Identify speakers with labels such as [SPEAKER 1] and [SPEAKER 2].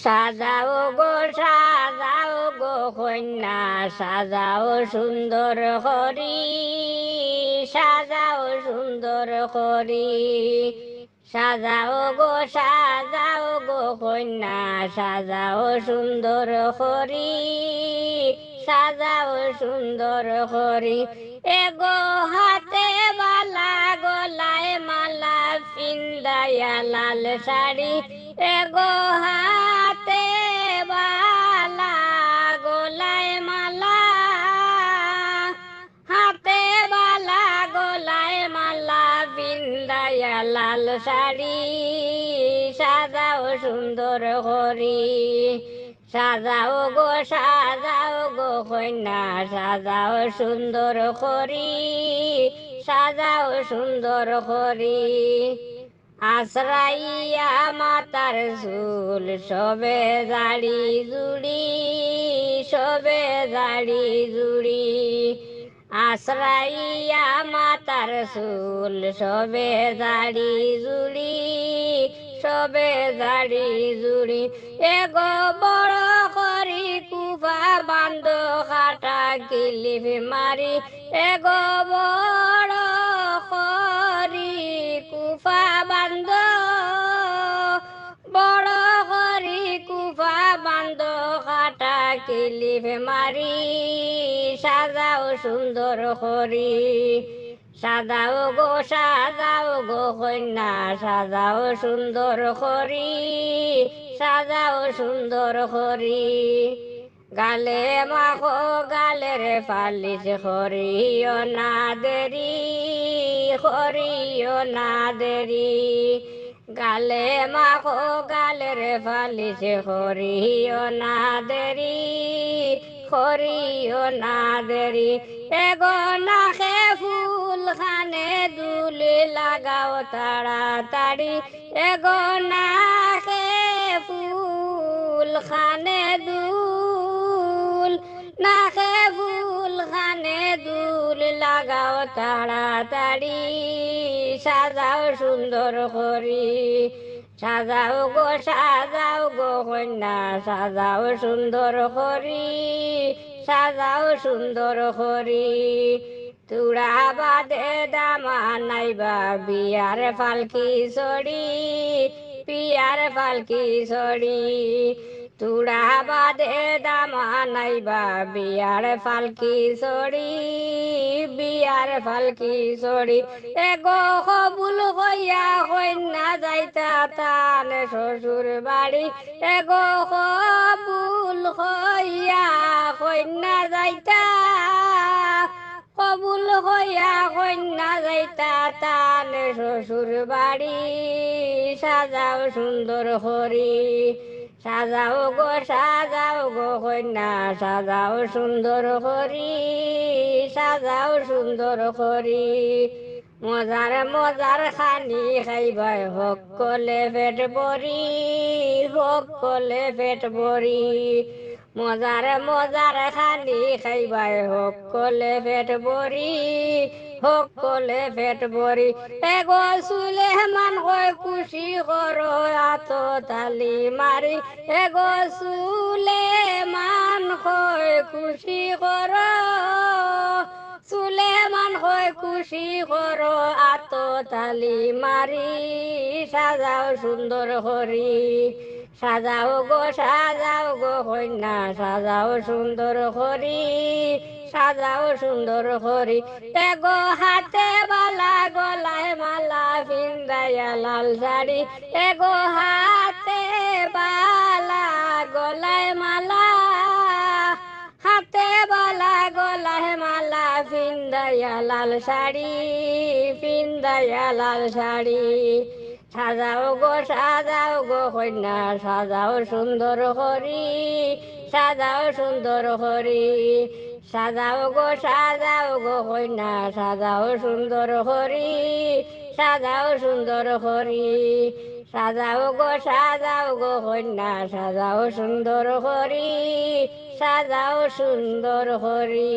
[SPEAKER 1] সাজাও গো সাজাও গো কন্যা সাজাও সুন্দর করি সাজাও সুন্দর করি সাজাও গো সাজাও গো কন্যা সাজাও সুন্দর করি সাজাও সুন্দর করি এগো হাতে বালা গলায় মালা পিন্দায়া লাল শাড়ি এগো হাতে বালা গলায় মালা হাতে বালা গলায় মালা পিন্দায়া লাল শাড়ি সাজাও সুন্দর করি সাজাও গো কন্যা সাজাও সুন্দর করি সাজাও সুন্দর করি আশ্রাইয়া মাতার চুল সবে দাড়ি জুড়ি সবে দাড়ি জুড়ি আশ্রাইয়া মাতার চুল সবে দাড়ি জুড়ি সবে দাড়ি জুড়ি এগো বড় করি কুফা বান্ধ কাটা কিলিপ মারি এগো বড় করি কুফা বান্ধ বড় করি কুফা বান্ধ কাটা কিলিপ মারি সাজাও সুন্দর করি সাজাও গো কন্যা সাজাও সুন্দর করি সাজাও সুন্দর করি গালে মাখো গালের পালিশ করিও না দেরি করিও না দেরি গালে মাখো গালের পালিশ করিও না দেরি করিও না দেরি এগো নাকে ফুল খানে দুলি লাগাও তাড়াতাড়ি এগো নাকে ফুল খানে দুল নাকে ফুল খানে দুল লাগাও তাড়াতাড়ি সাজাও সুন্দর করি সাজাও গো কন্যা সাজাও সুন্দর করি সাজাও সুন্দর করি তুড়া বাদে দামা নাইবা বিয়ার পালকি চড়ি পিয়ার পালকি চড়ি তুড়া বাদে দামা নাইবা বিয়ার পালকি চড়ি বিয়ার পালকি চড়ি এগো কবুল হইয়া কন্যা যাইতা তান শ্বশুর বাড়ি এগো কবুল হইয়া কন্যা যাইতা কবুল হইয়া কন্যা যাইতা তান শ্বশুর বাড়ি সাজাও সুন্দর করি সাজাও গো কন্যা সাজাও সুন্দর করি সাজাও সুন্দর করি মজার মজার খানি খাইবাই সকলে পেট ভরি সকলে পেট ভরি মজার মজার খানি খাইবাই সকলে পেট ভরি সকলে পেট ভরি এগো চুলে মান কয় খুশি করো আত তালি মারি এগো চুলে মান কয় খুশি করো চুলে মান কয় খুশি করো আত তালি মারি সাজাও সুন্দর করি সাজাও গো কন্যা সাজাও সুন্দর করি সাজাও সুন্দর করি এগো হাতে বালা গলায় মালা পিন্দায়া লাল শাড়ি এগো হাতে বালা গলায় মালা হাতে বালা গলায় মালা পিন্দায়া লাল শাড়ি পিন্দায়া লাল শাড়ি সাজাও গো কন্যা সাজাও সুন্দর করি সাজাও সুন্দর করি সাজাও গো কন্যা সাজাও সুন্দর করি সাজাও সুন্দর করি সাজাও গো কন্যা সাজাও সুন্দর করি সাজাও সুন্দর করি।